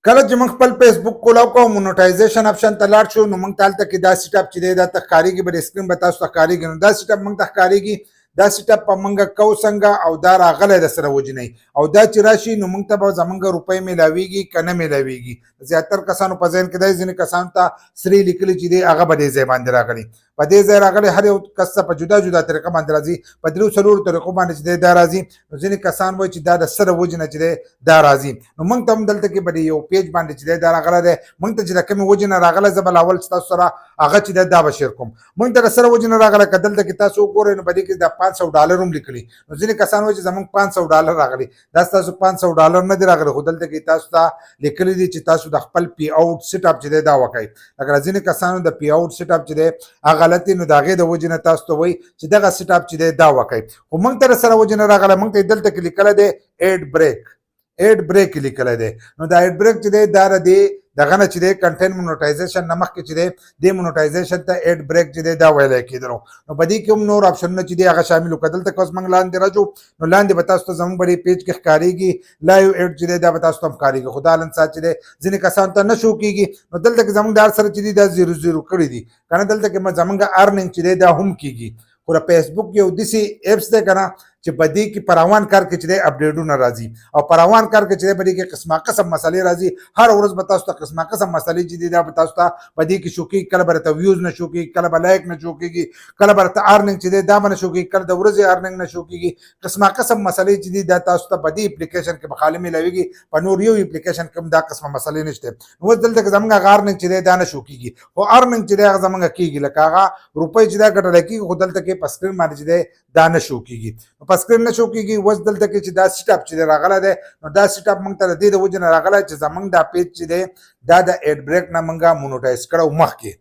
کله چې موږ خپل فیسبوک کولاو کوو مونټایزیشن اپشن ته لاړ شو نو موږ ته هلته کې دا سیټ اپ چې دی دا ته ښکارېږي به د سکرین به تاسو ته ښکارېږي نو دا سیټ اپ موږ ته ښکارېږي دا سیټ اپ به موږ کوو څنګه او دا راغلی د سره وجنی او دا چې راشي نو موږ ته به زموږ روپۍ میلاویږي که نه میلاویږي زیاتر کسانو په ذهن کې دی ځینې کسانو ته سرې لیکلي چې دی هغه به دې ځای باندې راغلي په دې ځای راغلی هر یو کس ته په جدا جدا طریقه باندې راځي په درېو څلورو طریقو باندې چې دی دا راځي نو ځینې کسان وایي چې دا د سره وجې نه چې دی دا راځي نو موږ ته هم دلته کې به د یو پیج باندې چې دی دا راغلی دی موږ ته چې د کومې وجې نه راغلی زه به اول ستاسو سره هغه چې دی دا به شیر کوم موږ ته د سره وجې نه راغلی که دلته کې تاسو وګورئ نو په دې کې د $500 هم لیکلي نو ځینې کسان وایي چې زموږ $500 راغلي دا ستاسو $500 نه دي راغلي خو دلته کې تاسو ته لیکلي دي چې تاسو د خپل پی آوټ سیټ اپ چې دی دا وکړئ لکه ځینې کسانو د پی آوټ سیټ اپ چې دی هغه غلط دی نو د هغې د وجې نه تاسو ته وایي چې دغه سیټ اپ چې دی دا وکړئ خو موږ ته د سره وجې نه راغلی موږ ته دلته کې لیکلی دی ایډ بریک لیکلی دی نو دا ایډ بریک چې دی دا د دغه نه چې دی کنټینټ مونټایزیشن نه مخکې چې دی دې مونټایزیشن ته ایډ بریک چې دی دا ویلی کېدلو نو په دې کې هم نور آپشنونه چې دی هغه شامل وو که دلته که اوس موږ لاندې راځو نو لاندې به تاسو ته زموږ په دې پیج کې ښکارېږي لایو ایډ چې دی دا به تاسو ته هم ښکارېږي خو دا نن ساعت چې دی ځینې کسانو ته نه شو کېږي نو دلته کې زموږ د هر سره چې دی دا 0 کړي دي که نه دلته کې زموږ ارننګ چې دی دا هم کېږي خو د فیسبوک یو داسې ایپس دی که نه چې په دې کې په روان کار کې چې دی اپډیټونه راځي او په روان کار کې چې دی په دې کې قسمه قسم مسلې راځي هر ورځ به تاسو ته قسمه قسم مسلې چې دي دا به تاسو ته په دې کې شو کېږي کله به درته ویوز نه شو کېږي کله به لایک نه شو کېږي کله به درته ارننګ چې دی دا به نه شو کېږي کله د ورځې ارننګ نه شو کېږي قسمه قسم مسلې چې دي دا تاسو ته په دې اپلیکیشن کې به خالي میلاویږي په نور یو اپلیکیشن کې هم دا قسمه مسلې نشته نو اوس دلته کې زموږ هغه ارننګ چې دی دا نه شو کېږي خو ارننګ چې دی هغه زموږ کېږي لکه هغه روپۍ چې دا ګټلی کېږي خو دلته کې په سکرین باندې چې دی دا نه شو کېږي په سکرین نه شو کېږي اوس دلته کې چې دا سیټ اپ چې دی راغلی دی نو دا سیټ اپ موږ ته د دې د وجې نه راغلی چې زموږ دا پیج چې دی دا د ایډ بریک نه موږ مونوټایز کړی مخکې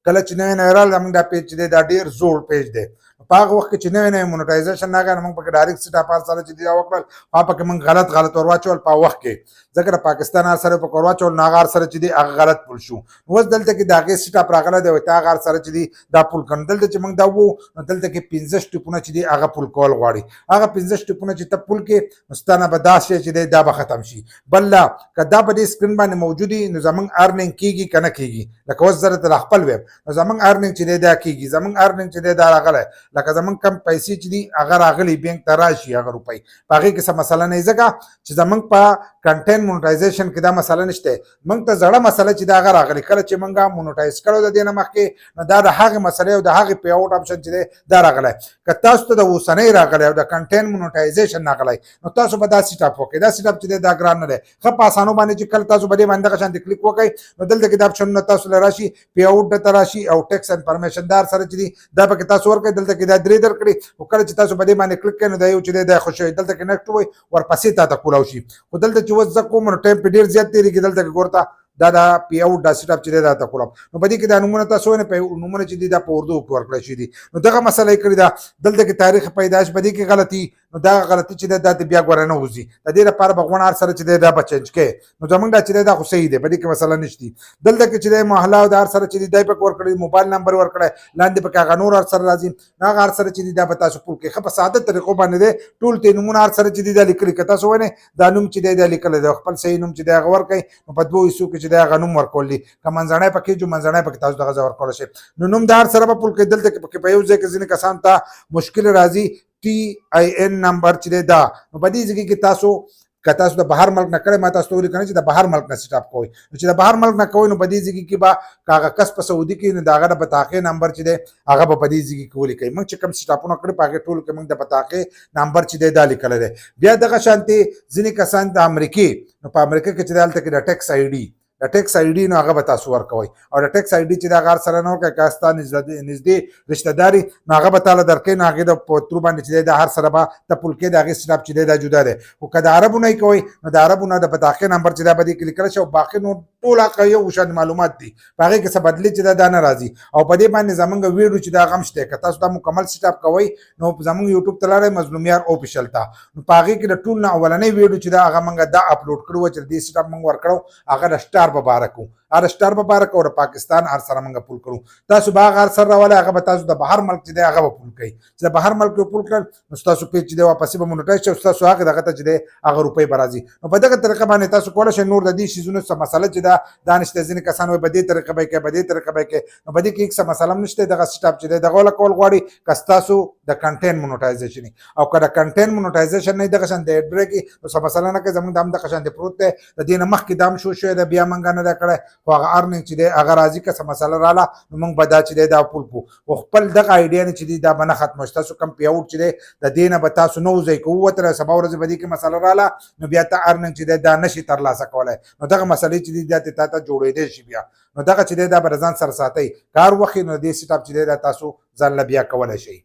کله چې نوی نوی راغلی زموږ دا پیج چې دی دا ډېر زوړ پیج دی په هغه وخت کې چې نوی نوی مونټایزیشن راغی نو موږ پکې ډایرکټ سیټ اپ هر سره چې دی دا وکړل هغه پکې موږ غلط ور واچول په وخت کې ځکه د پاکستان هر سره پکې ور واچول نو هغه هر سره چې دی هغه غلط پول شو اوس دلته کې د هغې سیټ اپ راغلی دی ته هغه هر سره چې دی دا پول کړو دلته چې موږ دا وو نو دلته کې 15 سټیپونه چې دی هغه پول کول غواړي هغه 15 سټیپونه چې ته پول کې نو ستا نه به دا شی چې دی دا به ختم شي بل لا که دا په دې سکرین باندې موجود وي نو زموږ ارننګ کېږي که نه کېږي لکه اوس زه درته خپل ویم نو زموږ ارننګ چې دی دا کېږي زموږ ارننګ چې دی دا راغلی لکه زموږ کم پیسې چې دي هغه راغلي بینک ته راشي هغه روپۍ په هغې کې څه مسله نه ځکه چې زموږ په کنټینټ مونټایزیشن کې دا مسله نشته موږ ته زړه مسله چې دا هغه راغلي کله چې موږ مونټایز کړو د دې نه مخکې نو دا د هغې مسلې او د هغې پی آوټ آپشن چې دی دا راغلی که تاسو ته د اوسنۍ راغلی او د کنټینټ مونټایزیشن راغلی نو تاسو به دا سیټ اپ وکړئ دا سیټ اپ چې دی دا ګران نه دی ښه په اسانو باندې چې کله تاسو به دې باندې دغه شانتې کلیک وکړئ نو دلته کې دا آپشنونه تاسو له راشي پی آوټ درته راشي او ټیکس انفارمیشن دار سره چې دي دا پکې تاسو ورکړئ دلته کې دا 3 درکړي او کله چې تاسو په دې باندې کلیک کړئ نو دا یو چې دی دا خوشوي دلته کې نیکسټ وایي ورپسې تا ته کولاو شي خو دلته چې اوس زه کوم نو ټایم په ډېر زیات تېرېږي دلته کې ګورته دا د پی آوټ دا سیټ اپ چې دی دا ته کولم نو په دې کې دا نومونه تاسو وینئ نومونه چې دي دا په اردو کې ورکړی شوي دي نو دغه مسله یې کړې ده دلته کې تاریخ پیدایش په دې کې غلطي نو دا غلطي چې دی دا د بیا ګوره نه وځي د دې لپاره به غوڼ هر سره چې دی دا به چینج کړې نو زموږ دا چې دی دا خو صحیح دی په دې کې مسله نشته دلته کې چې دی محله او د هر سره چې دی دی پکې ورکړی موبایل نمبر ورکړی لاندې پکې هغه نور هر سره راځي هغه هر سره چې دی دا به تاسو پول کړئ ښه په ساده طریقو باندې دی ټول ته نومونه هر سره چې دی دا لیکلي که تاسو وینئ دا نوم چې دی دا لیکلی دی خپل صحیح نوم چې دی هغه ورکړئ نو په 2 حصو کې چې دی هغه نوم ورکول دي که منځنی پکې جو منځنی پکې تاسو دغه ځای ورکولی شئ نو نوم د هر سره به پول کړئ دلته کې پکې په یو ځای کې ځینې کسانو ته مشکل راځي TIN نمبر چې دی دا نو په دې ځای کې تاسو که تاسو د بهر ملک نه کړی ما تاسو ته ولیکنه چې د بهر ملک نه سیټ اپ کوئ نو چې د بهر ملک نه کوئ نو په دې ځای کې به که هغه کس په سعودي کې نو د هغه د بطاقې نمبر چې دی هغه به په دې ځای کې ولیکئ موږ چې کوم سیټ اپونه کړي په هغې ټولو کې موږ د بطاقې نمبر چې دی دا لیکلی دی بیا دغه شانتې ځینې کسان د امریکې نو په امریکا کې چې دی هلته کې د ټیکس آی ډي د ټیکس آی ډي نو هغه به تاسو ورکوئ او د ټیکس آی ډي چې د هغه هر سره نه ورکوئ که ستا نږدې رشته داري نو هغه به تاله درکوي نو هغې د په ترو باندې چې دی د هر سره به ته پول کړې د هغې سیټ اپ چې دی دا جدا دی خو که د عربو نه یې کوئ نو د عربو نه د بطاقې نمبر چې دا به دې کې لیکلی شي او باقي نور ټول هغه یو شان معلومات دي په هغې کې څه بدلې چې دا نه راځي او په دې باندې زموږ ویډیو چې دا هغه هم شته که تاسو دا مکمل سیټ اپ کوئ نو زموږ یوټیوب ته لاړئ مظلومیار اوفیشل ته نو په هغې کې د ټول نه اولنۍ ویډیو چې دا هغه موږ دا اپلوډ کړو چې د دې سیټ اپ موږ ورکړو هغه د سټار په باره کوو هر سٹار به باره کوو د پاکستان هر سره موږ پول کړو تاسو به هغه هر سره راولئ هغه به تاسو د بهر ملک چې دی هغه به پول کوي چې د بهر ملک پول کړل نو ستاسو پیج چې دی واپسې به مونیټایز شي او ستاسو هغې دغه ته چې دی هغه روپۍ به راځي نو په دغه طریقه باندې تاسو کولی شئ نور د دې شیزونو څه مسله چې دا نشته ځینې کسان وایي په دې طریقه به یې کوي په دې طریقه به یې کوي نو په دې کې هېڅ څه مسله هم نشته دغه سټاپ چې دی دغه کول غواړي که ستاسو د کنټینټ مونیټایزیشن او که د کنټینټ مونیټایزیشن نه دغه شان د ایډ بریک نو څه مسله نه کوي زموږ د همدغه شان دی پروت دی د دې نه مخکې دا هم شو شوی دی بیا موږ نه دی کړی خو هغه ارننګ چې دی هغه راځي که څه مسله راله نو موږ به دا چې دی دا پول کړو خو خپل دغه آیډیا نه چې دی دا به نه ختمه شي تاسو کوم پیاوټ چې دی د دې نه به تاسو نه وځئ که ووتله سبا ورځې به دې کې مسله راله نو بیا ته ارننګ چې دی دا نشي ترلاسه کولی نو دغه مسلې چې دی دا تا ته جوړېدی شي بیا نو دغه چې دی دا به د ځان سره ساتئ کار وخت نو دې سیټ اپ چې دی دا تاسو ځان له بیا کولی شئ